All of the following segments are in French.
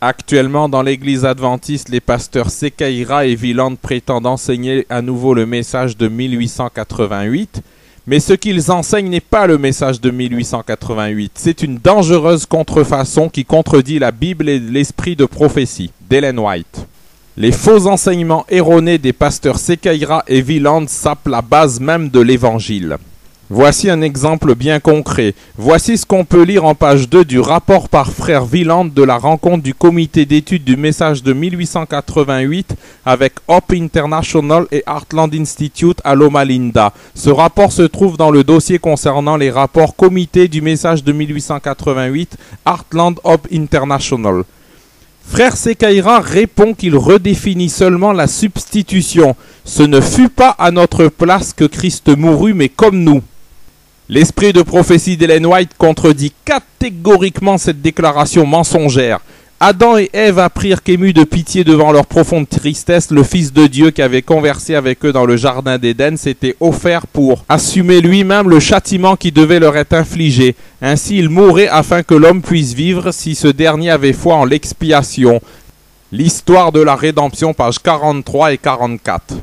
Actuellement, dans l'église adventiste, les pasteurs Secaïra et Wieland prétendent enseigner à nouveau le message de 1888, mais ce qu'ils enseignent n'est pas le message de 1888. C'est une dangereuse contrefaçon qui contredit la Bible et l'esprit de prophétie d'Ellen White. Les faux enseignements erronés des pasteurs Secaïra et Wieland sapent la base même de l'Évangile. Voici un exemple bien concret. Voici ce qu'on peut lire en page 2 du rapport par frère Wieland de la rencontre du comité d'études du message de 1888 avec Hope International et Heartland Institute à Loma Linda. Ce rapport se trouve dans le dossier concernant les rapports comité du message de 1888 Heartland Hope International. Frère Secaïra répond qu'il redéfinit seulement la substitution. Ce ne fut pas à notre place que Christ mourut, mais comme nous. L'esprit de prophétie d'Ellen White contredit catégoriquement cette déclaration mensongère. Adam et Ève apprirent qu'émus de pitié devant leur profonde tristesse, le Fils de Dieu qui avait conversé avec eux dans le jardin d'Éden s'était offert pour assumer lui-même le châtiment qui devait leur être infligé. Ainsi il mourrait afin que l'homme puisse vivre si ce dernier avait foi en l'expiation. L'histoire de la rédemption, pages 43 et 44.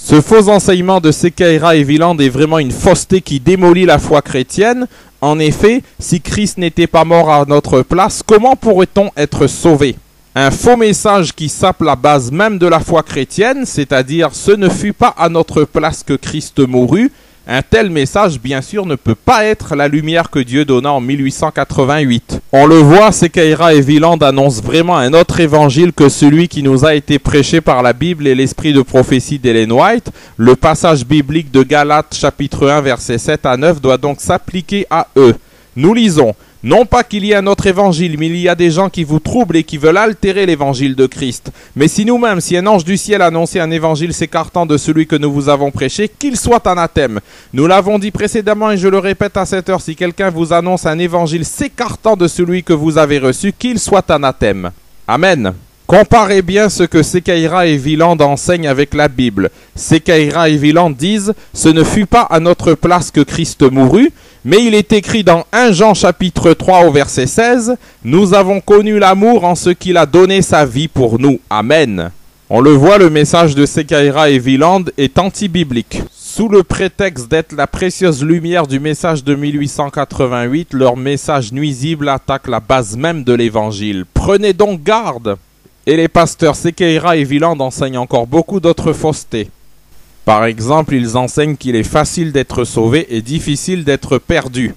Ce faux enseignement de Secaïra et Wieland est vraiment une fausseté qui démolit la foi chrétienne. En effet, si Christ n'était pas mort à notre place, comment pourrait-on être sauvé? Un faux message qui sape la base même de la foi chrétienne, c'est-à-dire « ce ne fut pas à notre place que Christ mourut », un tel message, bien sûr, ne peut pas être la lumière que Dieu donna en 1888. On le voit, Secaïra et Wieland annoncent vraiment un autre évangile que celui qui nous a été prêché par la Bible et l'esprit de prophétie d'Ellen White. Le passage biblique de Galates chapitre 1 versets 7 à 9 doit donc s'appliquer à eux. Nous lisons: non pas qu'il y ait un autre évangile, mais il y a des gens qui vous troublent et qui veulent altérer l'évangile de Christ. Mais si nous-mêmes, si un ange du ciel annonçait un évangile s'écartant de celui que nous vous avons prêché, qu'il soit anathème. Nous l'avons dit précédemment et je le répète à cette heure, si quelqu'un vous annonce un évangile s'écartant de celui que vous avez reçu, qu'il soit anathème. Amen. Comparez bien ce que Secaïra et Wieland enseignent avec la Bible. Secaïra et Wieland disent « Ce ne fut pas à notre place que Christ mourut », mais il est écrit dans 1 Jean chapitre 3 au verset 16 « Nous avons connu l'amour en ce qu'il a donné sa vie pour nous. Amen. » On le voit, le message de Secaïra et Wieland est anti-biblique. Sous le prétexte d'être la précieuse lumière du message de 1888, leur message nuisible attaque la base même de l'évangile. Prenez donc garde! Et les pasteurs Secaïra et Wieland enseignent encore beaucoup d'autres faussetés. Par exemple, ils enseignent qu'il est facile d'être sauvé et difficile d'être perdu.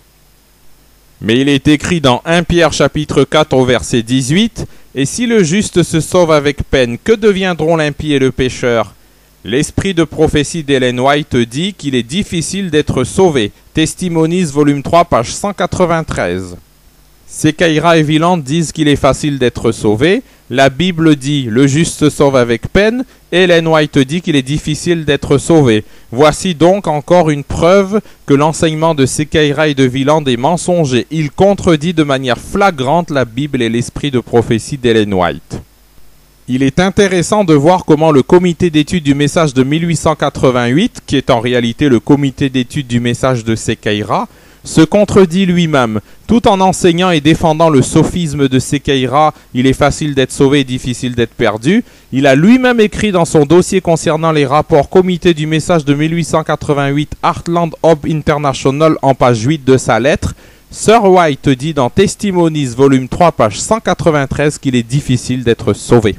Mais il est écrit dans 1 Pierre chapitre 4 au verset 18 « Et si le juste se sauve avec peine, que deviendront l'impie et le pécheur ?» L'esprit de prophétie d'Ellen White dit qu'il est difficile d'être sauvé. Testimonies, volume 3, page 193. Secaïra et Wieland disent qu'il est facile d'être sauvé. La Bible dit « Le juste se sauve avec peine » et Ellen White dit qu'il est difficile d'être sauvé. Voici donc encore une preuve que l'enseignement de Secaïra et de Wieland est mensonger. Il contredit de manière flagrante la Bible et l'esprit de prophétie d'Ellen White. Il est intéressant de voir comment le comité d'études du message de 1888, qui est en réalité le comité d'études du message de Secaïra, se contredit lui-même, tout en enseignant et défendant le sophisme de Secaïra, il est facile d'être sauvé et difficile d'être perdu. Il a lui-même écrit dans son dossier concernant les rapports comité du message de 1888 Heartland Hope International en page 8 de sa lettre. Sir White dit dans Testimonies volume 3 page 193 qu'il est difficile d'être sauvé.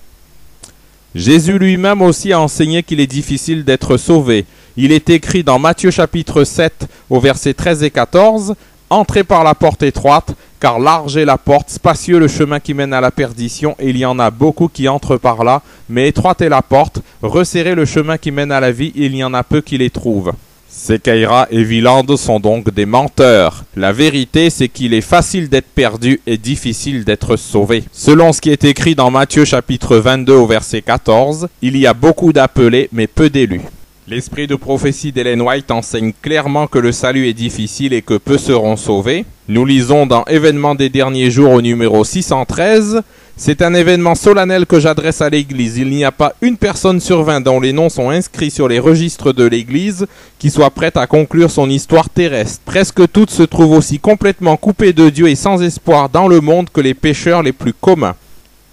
Jésus lui-même aussi a enseigné qu'il est difficile d'être sauvé. Il est écrit dans Matthieu chapitre 7 au verset 13 et 14 « Entrez par la porte étroite, car large est la porte, spacieux le chemin qui mène à la perdition, et il y en a beaucoup qui entrent par là, mais étroite est la porte, resserrez le chemin qui mène à la vie, et il y en a peu qui les trouvent. » Secaïra et Wieland sont donc des menteurs. La vérité, c'est qu'il est facile d'être perdu et difficile d'être sauvé. Selon ce qui est écrit dans Matthieu chapitre 22 au verset 14, il y a beaucoup d'appelés, mais peu d'élus. L'esprit de prophétie d'Ellen White enseigne clairement que le salut est difficile et que peu seront sauvés. Nous lisons dans Événements des derniers jours au numéro 613 « C'est un événement solennel que j'adresse à l'Église. Il n'y a pas une personne sur 20 dont les noms sont inscrits sur les registres de l'Église qui soit prête à conclure son histoire terrestre. Presque toutes se trouvent aussi complètement coupées de Dieu et sans espoir dans le monde que les pécheurs les plus communs. »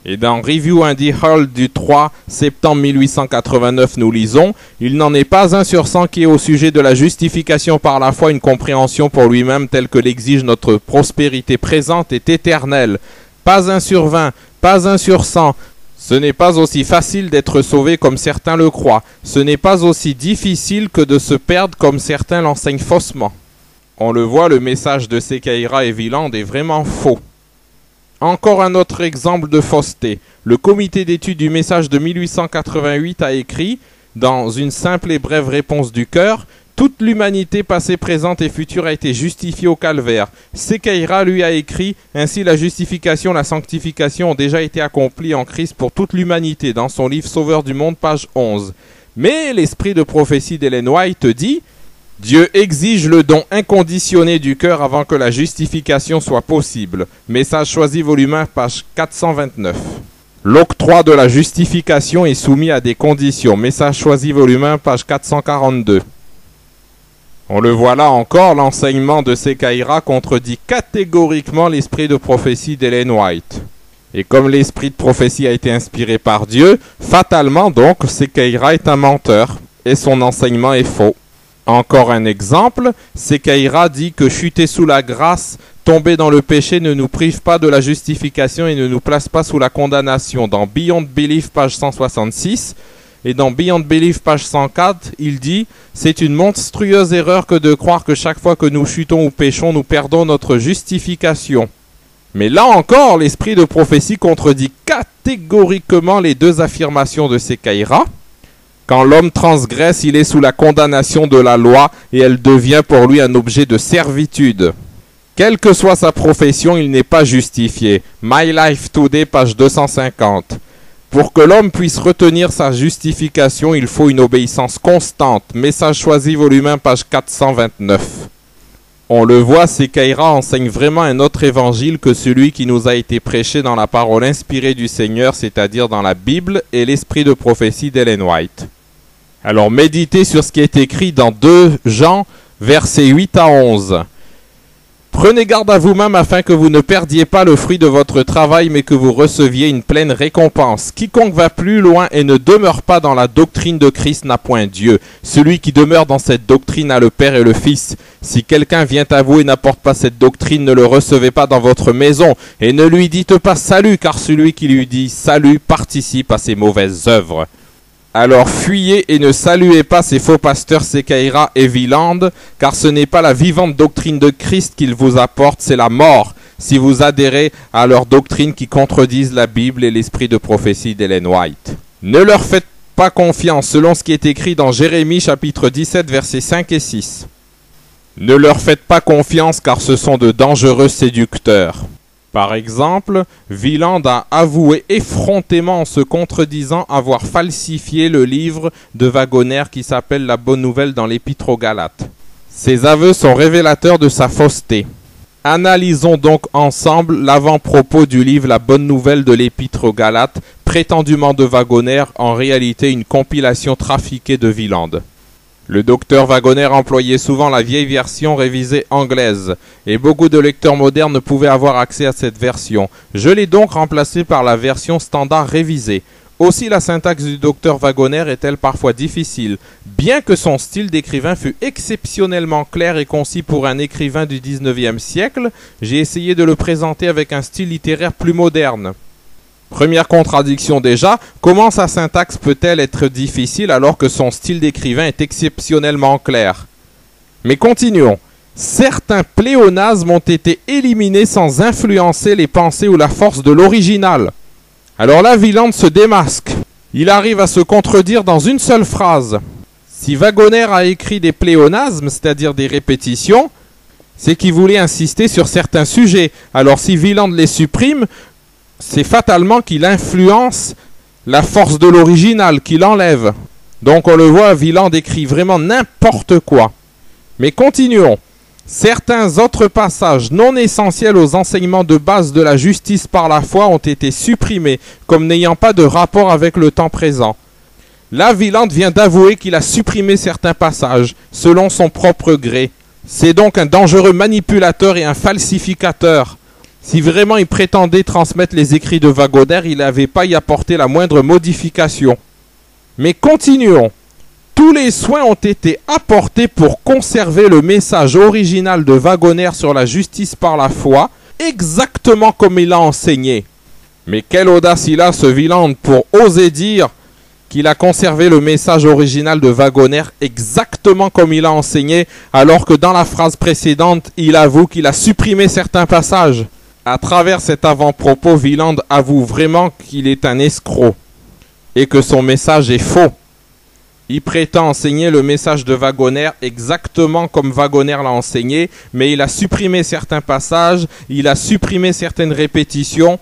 Et dans Review and Herald du 3 septembre 1889, nous lisons « Il n'en est pas un sur 100 qui ait au sujet de la justification par la foi une compréhension pour lui-même telle que l'exige notre prospérité présente et éternelle. Pas un sur 20, pas un sur 100. Ce n'est pas aussi facile d'être sauvé comme certains le croient. Ce n'est pas aussi difficile que de se perdre comme certains l'enseignent faussement. » On le voit, le message de Sequeira et Wieland est vraiment faux. Encore un autre exemple de fausseté. Le comité d'études du message de 1888 a écrit, dans une simple et brève réponse du cœur, « Toute l'humanité passée, présente et future a été justifiée au calvaire. » Sequeira lui a écrit, « Ainsi la justification, la sanctification ont déjà été accomplies en Christ pour toute l'humanité » dans son livre Sauveur du monde, page 11. Mais l'esprit de prophétie d'Ellen White dit « Dieu exige le don inconditionné du cœur avant que la justification soit possible. » Message choisi, volume 1, page 429. L'octroi de la justification est soumis à des conditions. Message choisi, volume 1, page 442. On le voit là encore, l'enseignement de Sequeira contredit catégoriquement l'esprit de prophétie d'Ellen White. Et comme l'esprit de prophétie a été inspiré par Dieu, fatalement donc, Sequeira est un menteur et son enseignement est faux. Encore un exemple, Sequeira dit que chuter sous la grâce, tomber dans le péché ne nous prive pas de la justification et ne nous place pas sous la condamnation. Dans Beyond Belief, page 166, et dans Beyond Belief, page 104, il dit « C'est une monstrueuse erreur que de croire que chaque fois que nous chutons ou péchons, nous perdons notre justification. » Mais là encore, l'esprit de prophétie contredit catégoriquement les deux affirmations de Sequeira. Quand l'homme transgresse, il est sous la condamnation de la loi et elle devient pour lui un objet de servitude. Quelle que soit sa profession, il n'est pas justifié. My Life Today, page 250. Pour que l'homme puisse retenir sa justification, il faut une obéissance constante. Message choisi, volume 1, page 429. On le voit, Sequeira enseigne vraiment un autre évangile que celui qui nous a été prêché dans la parole inspirée du Seigneur, c'est-à-dire dans la Bible et l'esprit de prophétie d'Ellen White. Alors méditez sur ce qui est écrit dans 2 Jean, versets 8 à 11. Prenez garde à vous-même afin que vous ne perdiez pas le fruit de votre travail, mais que vous receviez une pleine récompense. Quiconque va plus loin et ne demeure pas dans la doctrine de Christ n'a point Dieu. Celui qui demeure dans cette doctrine a le Père et le Fils. Si quelqu'un vient à vous et n'apporte pas cette doctrine, ne le recevez pas dans votre maison, et ne lui dites pas salut, car celui qui lui dit salut participe à ses mauvaises œuvres. Alors fuyez et ne saluez pas ces faux pasteurs Sequeira et Wieland, car ce n'est pas la vivante doctrine de Christ qu'ils vous apportent, c'est la mort, si vous adhérez à leur doctrine qui contredisent la Bible et l'esprit de prophétie d'Ellen White. Ne leur faites pas confiance, selon ce qui est écrit dans Jérémie chapitre 17 versets 5 et 6. Ne leur faites pas confiance, car ce sont de dangereux séducteurs. Par exemple, Wieland a avoué effrontément en se contredisant avoir falsifié le livre de Wagoner qui s'appelle La Bonne Nouvelle dans l'Épître aux Galates. Ces aveux sont révélateurs de sa fausseté. Analysons donc ensemble l'avant-propos du livre La Bonne Nouvelle de l'Épître aux Galates, prétendument de Wagoner, en réalité une compilation trafiquée de Wieland. Le docteur Wagoner employait souvent la vieille version révisée anglaise, et beaucoup de lecteurs modernes ne pouvaient avoir accès à cette version. Je l'ai donc remplacée par la version standard révisée. Aussi la syntaxe du docteur Wagoner est-elle parfois difficile. Bien que son style d'écrivain fût exceptionnellement clair et concis pour un écrivain du 19e siècle, j'ai essayé de le présenter avec un style littéraire plus moderne. Première contradiction déjà, comment sa syntaxe peut-elle être difficile alors que son style d'écrivain est exceptionnellement clair? Mais continuons. Certains pléonasmes ont été éliminés sans influencer les pensées ou la force de l'original. Alors là, Wieland se démasque. Il arrive à se contredire dans une seule phrase. Si Wagoner a écrit des pléonasmes, c'est-à-dire des répétitions, c'est qu'il voulait insister sur certains sujets. Alors si Wieland les supprime, c'est fatalement qu'il influence la force de l'original, qu'il enlève. Donc on le voit, Wieland écrit vraiment n'importe quoi. Mais continuons. Certains autres passages non essentiels aux enseignements de base de la justice par la foi ont été supprimés, comme n'ayant pas de rapport avec le temps présent. Là, Wieland vient d'avouer qu'il a supprimé certains passages, selon son propre gré. C'est donc un dangereux manipulateur et un falsificateur. Si vraiment il prétendait transmettre les écrits de Wagoner, il n'avait pas y apporté la moindre modification. Mais continuons. Tous les soins ont été apportés pour conserver le message original de Wagoner sur la justice par la foi, exactement comme il l'a enseigné. Mais quelle audace il a, ce Wieland, pour oser dire qu'il a conservé le message original de Wagoner exactement comme il a enseigné, alors que dans la phrase précédente, il avoue qu'il a supprimé certains passages. À travers cet avant-propos, Wieland avoue vraiment qu'il est un escroc et que son message est faux. Il prétend enseigner le message de Wagoner exactement comme Wagoner l'a enseigné, mais il a supprimé certains passages, il a supprimé certaines répétitions.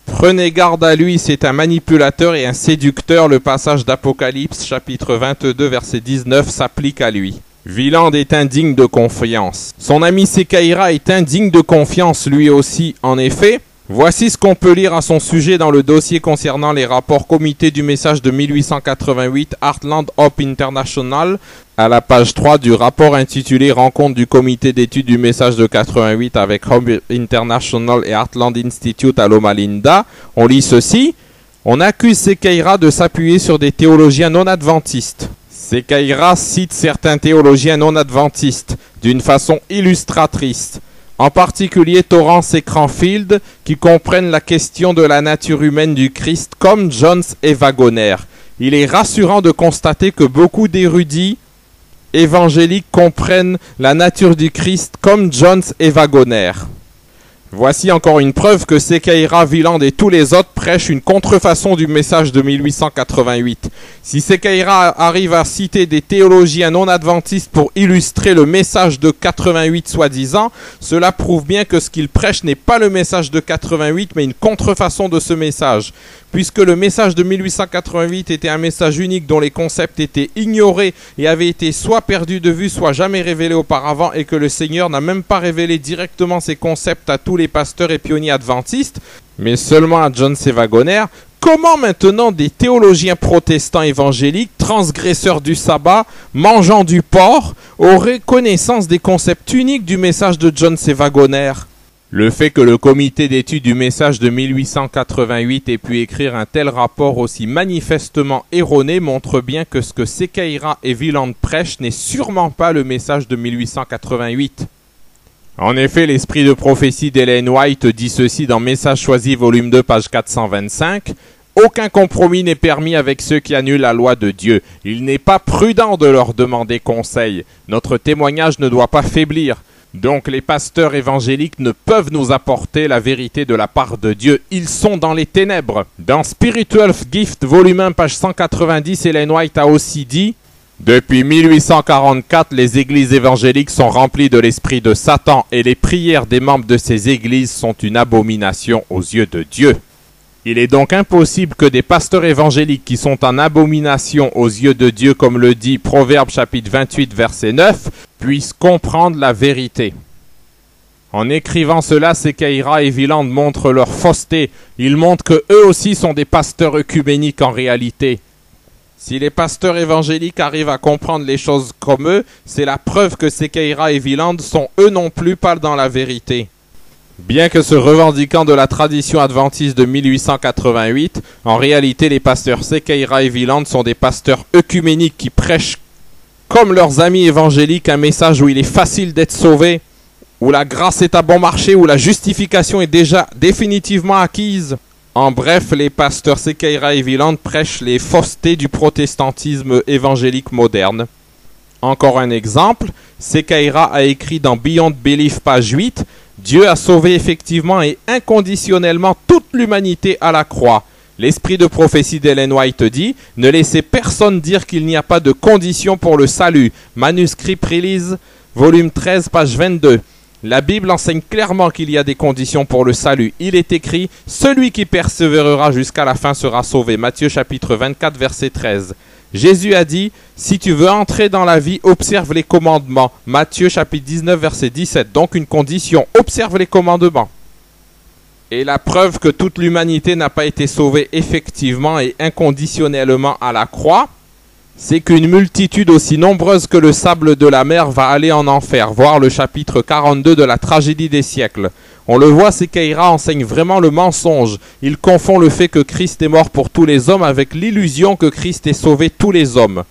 Prenez garde à lui, c'est un manipulateur et un séducteur. Le passage d'Apocalypse, chapitre 22, verset 19, s'applique à lui. Wieland est indigne de confiance. Son ami Secaïra est indigne de confiance lui aussi, en effet. Voici ce qu'on peut lire à son sujet dans le dossier concernant les rapports comité du message de 1888 Heartland Hope International, à la page 3 du rapport intitulé Rencontre du comité d'études du message de 88 avec Hope International et Heartland Institute à Loma Linda. On lit ceci. On accuse Secaïra de s'appuyer sur des théologiens non adventistes. Secaïra cite certains théologiens non adventistes d'une façon illustratrice. En particulier Torrance et Cranfield, qui comprennent la question de la nature humaine du Christ comme Jones et Wagoner. Il est rassurant de constater que beaucoup d'érudits évangéliques comprennent la nature du Christ comme Jones et Wagoner. Voici encore une preuve que Secaïra, Wieland et tous les autres prêchent une contrefaçon du message de 1888. Si Secaïra arrive à citer des théologiens non adventistes pour illustrer le message de 88 soi-disant, cela prouve bien que ce qu'il prêche n'est pas le message de 88 mais une contrefaçon de ce message. Puisque le message de 1888 était un message unique dont les concepts étaient ignorés et avaient été soit perdus de vue, soit jamais révélés auparavant, et que le Seigneur n'a même pas révélé directement ces concepts à tous les pasteurs et pionniers adventistes, mais seulement à Jones et Wagoner, comment maintenant des théologiens protestants évangéliques, transgresseurs du sabbat, mangeant du porc, auraient connaissance des concepts uniques du message de Jones et Wagoner? Le fait que le comité d'études du message de 1888 ait pu écrire un tel rapport aussi manifestement erroné montre bien que ce que Secaïra et Wieland prêchent n'est sûrement pas le message de 1888. En effet, l'esprit de prophétie d'Ellen White dit ceci dans Message choisi, volume 2, page 425. « Aucun compromis n'est permis avec ceux qui annulent la loi de Dieu. Il n'est pas prudent de leur demander conseil. Notre témoignage ne doit pas faiblir. Donc les pasteurs évangéliques ne peuvent nous apporter la vérité de la part de Dieu. Ils sont dans les ténèbres. » Dans Spiritual Gift, volume 1, page 190, Ellen White a aussi dit « Depuis 1844, les églises évangéliques sont remplies de l'esprit de Satan et les prières des membres de ces églises sont une abomination aux yeux de Dieu. » Il est donc impossible que des pasteurs évangéliques qui sont en abomination aux yeux de Dieu, comme le dit Proverbe chapitre 28 verset 9, puissent comprendre la vérité. En écrivant cela, Secaïra et Wieland montrent leur fausseté. Ils montrent que eux aussi sont des pasteurs œcuméniques en réalité. Si les pasteurs évangéliques arrivent à comprendre les choses comme eux, c'est la preuve que Secaïra et Wieland sont eux non plus pas dans la vérité. Bien que se revendiquant de la tradition adventiste de 1888, en réalité les pasteurs Secaïra et Wieland sont des pasteurs œcuméniques qui prêchent comme leurs amis évangéliques un message où il est facile d'être sauvé, où la grâce est à bon marché, où la justification est déjà définitivement acquise. En bref, les pasteurs Secaïra et Wieland prêchent les faussetés du protestantisme évangélique moderne. Encore un exemple, Secaïra a écrit dans Beyond Belief, page 8, « Dieu a sauvé effectivement et inconditionnellement toute l'humanité à la croix. L'esprit de prophétie d'Ellen White dit « Ne laissez personne dire qu'il n'y a pas de condition pour le salut. » Manuscrit Prelise, volume 13, page 22. La Bible enseigne clairement qu'il y a des conditions pour le salut. Il est écrit « Celui qui persévérera jusqu'à la fin sera sauvé. » Matthieu chapitre 24, verset 13. Jésus a dit « Si tu veux entrer dans la vie, observe les commandements. » Matthieu chapitre 19, verset 17. Donc une condition, observe les commandements. Et la preuve que toute l'humanité n'a pas été sauvée effectivement et inconditionnellement à la croix, c'est qu'une multitude aussi nombreuse que le sable de la mer va aller en enfer. Voir le chapitre 42 de la tragédie des siècles. On le voit, Secaïra enseigne vraiment le mensonge. Il confond le fait que Christ est mort pour tous les hommes avec l'illusion que Christ ait sauvé tous les hommes.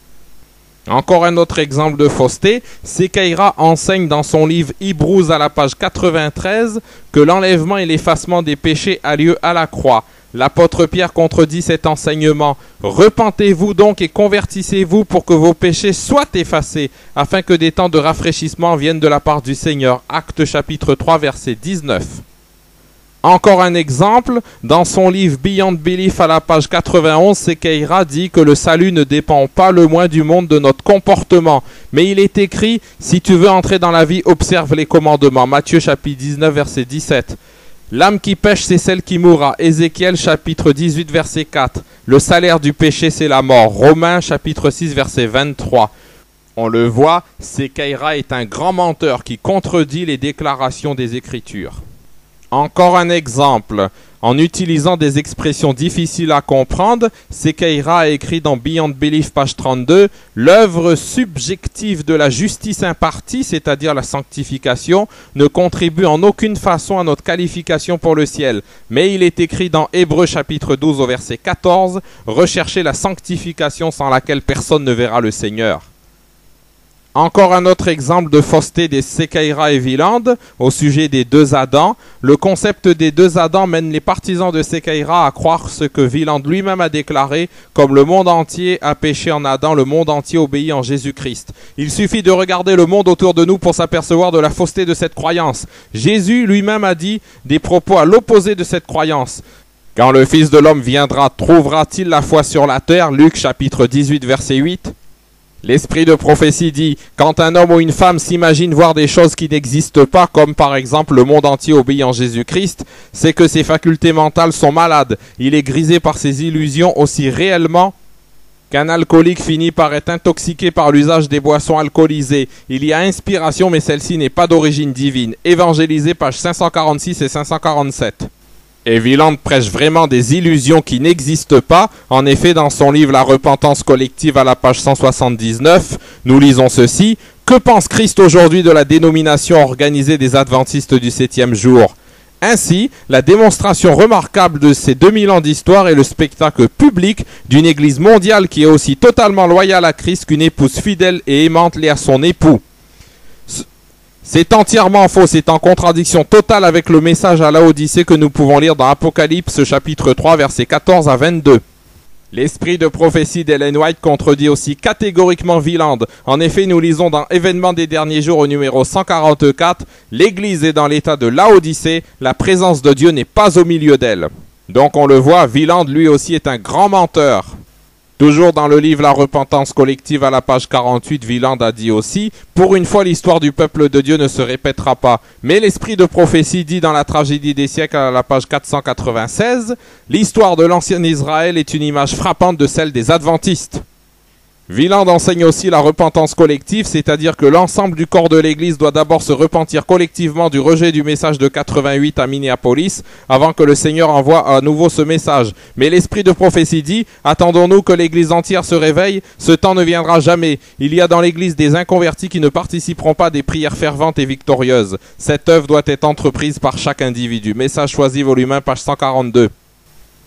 Encore un autre exemple de fausseté, Secaïra enseigne dans son livre Hebrews à la page 93 que l'enlèvement et l'effacement des péchés a lieu à la croix. L'apôtre Pierre contredit cet enseignement. Repentez-vous donc et convertissez-vous pour que vos péchés soient effacés, afin que des temps de rafraîchissement viennent de la part du Seigneur. Actes chapitre 3 verset 19. Encore un exemple, dans son livre Beyond Belief à la page 91, Secaïra dit que le salut ne dépend pas le moins du monde de notre comportement. Mais il est écrit, si tu veux entrer dans la vie, observe les commandements. Matthieu chapitre 19 verset 17. L'âme qui pêche, c'est celle qui mourra. Ézéchiel chapitre 18 verset 4. Le salaire du péché, c'est la mort. Romains chapitre 6 verset 23. On le voit, Secaïra est un grand menteur qui contredit les déclarations des Écritures. Encore un exemple. En utilisant des expressions difficiles à comprendre, Secaïra a écrit dans Beyond Belief, page 32, « L'œuvre subjective de la justice impartie, c'est-à-dire la sanctification, ne contribue en aucune façon à notre qualification pour le ciel. » Mais il est écrit dans Hébreux chapitre 12 au verset 14, « Recherchez la sanctification sans laquelle personne ne verra le Seigneur. » Encore un autre exemple de fausseté des Secaïra et Wieland au sujet des deux Adams. Le concept des deux Adams mène les partisans de Secaïra à croire ce que Wieland lui-même a déclaré, comme le monde entier a péché en Adam, le monde entier obéit en Jésus-Christ. Il suffit de regarder le monde autour de nous pour s'apercevoir de la fausseté de cette croyance. Jésus lui-même a dit des propos à l'opposé de cette croyance. Quand le Fils de l'homme viendra, trouvera-t-il la foi sur la terre? Luc chapitre 18 verset 8. L'esprit de prophétie dit, quand un homme ou une femme s'imagine voir des choses qui n'existent pas, comme par exemple le monde entier obéit en Jésus-Christ, c'est que ses facultés mentales sont malades. Il est grisé par ses illusions aussi réellement qu'un alcoolique finit par être intoxiqué par l'usage des boissons alcoolisées. Il y a inspiration, mais celle-ci n'est pas d'origine divine. Évangélisé, pages 546 et 547. Et Wieland prêche vraiment des illusions qui n'existent pas. En effet, dans son livre La repentance collective à la page 179, nous lisons ceci. Que pense Christ aujourd'hui de la dénomination organisée des adventistes du 7e jour? Ainsi, la démonstration remarquable de ces 2000 ans d'histoire est le spectacle public d'une église mondiale qui est aussi totalement loyale à Christ qu'une épouse fidèle et aimante l'est à son époux. C'est entièrement faux, c'est en contradiction totale avec le message à Laodicée que nous pouvons lire dans Apocalypse chapitre 3 versets 14 à 22. L'esprit de prophétie d'Ellen White contredit aussi catégoriquement Wieland. En effet, nous lisons dans Événements des derniers jours au numéro 144, « L'Église est dans l'état de Laodicée, la présence de Dieu n'est pas au milieu d'elle. » Donc on le voit, Wieland lui aussi est un grand menteur. Toujours dans le livre La repentance collective à la page 48, Wieland a dit aussi « Pour une fois, l'histoire du peuple de Dieu ne se répétera pas. » Mais l'esprit de prophétie dit dans la tragédie des siècles à la page 496 « L'histoire de l'ancien Israël est une image frappante de celle des adventistes. » Wieland enseigne aussi la repentance collective, c'est-à-dire que l'ensemble du corps de l'Église doit d'abord se repentir collectivement du rejet du message de 88 à Minneapolis, avant que le Seigneur envoie à nouveau ce message. Mais l'esprit de prophétie dit, attendons-nous que l'Église entière se réveille, ce temps ne viendra jamais. Il y a dans l'Église des inconvertis qui ne participeront pas des prières ferventes et victorieuses. Cette œuvre doit être entreprise par chaque individu. Message choisi, volume 1, page 142.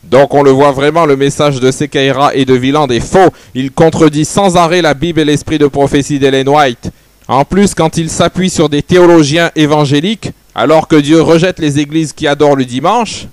Donc on le voit vraiment, le message de Secaïra et de Wieland est faux. Il contredit sans arrêt la Bible et l'esprit de prophétie d'Ellen White. En plus, quand il s'appuie sur des théologiens évangéliques, alors que Dieu rejette les églises qui adorent le dimanche,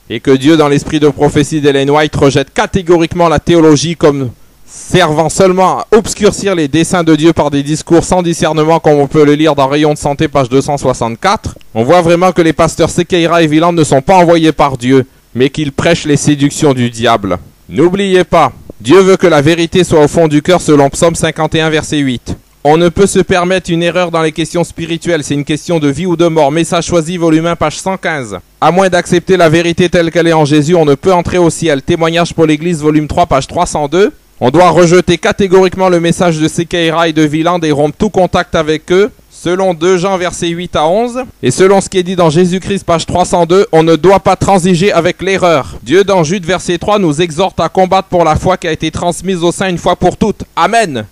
et que Dieu, dans l'esprit de prophétie d'Ellen White, rejette catégoriquement la théologie comme servant seulement à obscurcir les desseins de Dieu par des discours sans discernement, comme on peut le lire dans Rayon de santé, page 264, on voit vraiment que les pasteurs Secaïra et Wieland ne sont pas envoyés par Dieu, mais qu'ils prêchent les séductions du diable. N'oubliez pas, Dieu veut que la vérité soit au fond du cœur selon Psaume 51, verset 8. On ne peut se permettre une erreur dans les questions spirituelles, c'est une question de vie ou de mort. Message choisi, volume 1, page 115. À moins d'accepter la vérité telle qu'elle est en Jésus, on ne peut entrer au ciel. Témoignage pour l'Église, volume 3, page 302. On doit rejeter catégoriquement le message de Secaïra et de Wieland et rompre tout contact avec eux. Selon 2 Jean, versets 8 à 11, et selon ce qui est dit dans Jésus-Christ, page 302, on ne doit pas transiger avec l'erreur. Dieu, dans Jude, verset 3, nous exhorte à combattre pour la foi qui a été transmise au sein une fois pour toutes. Amen.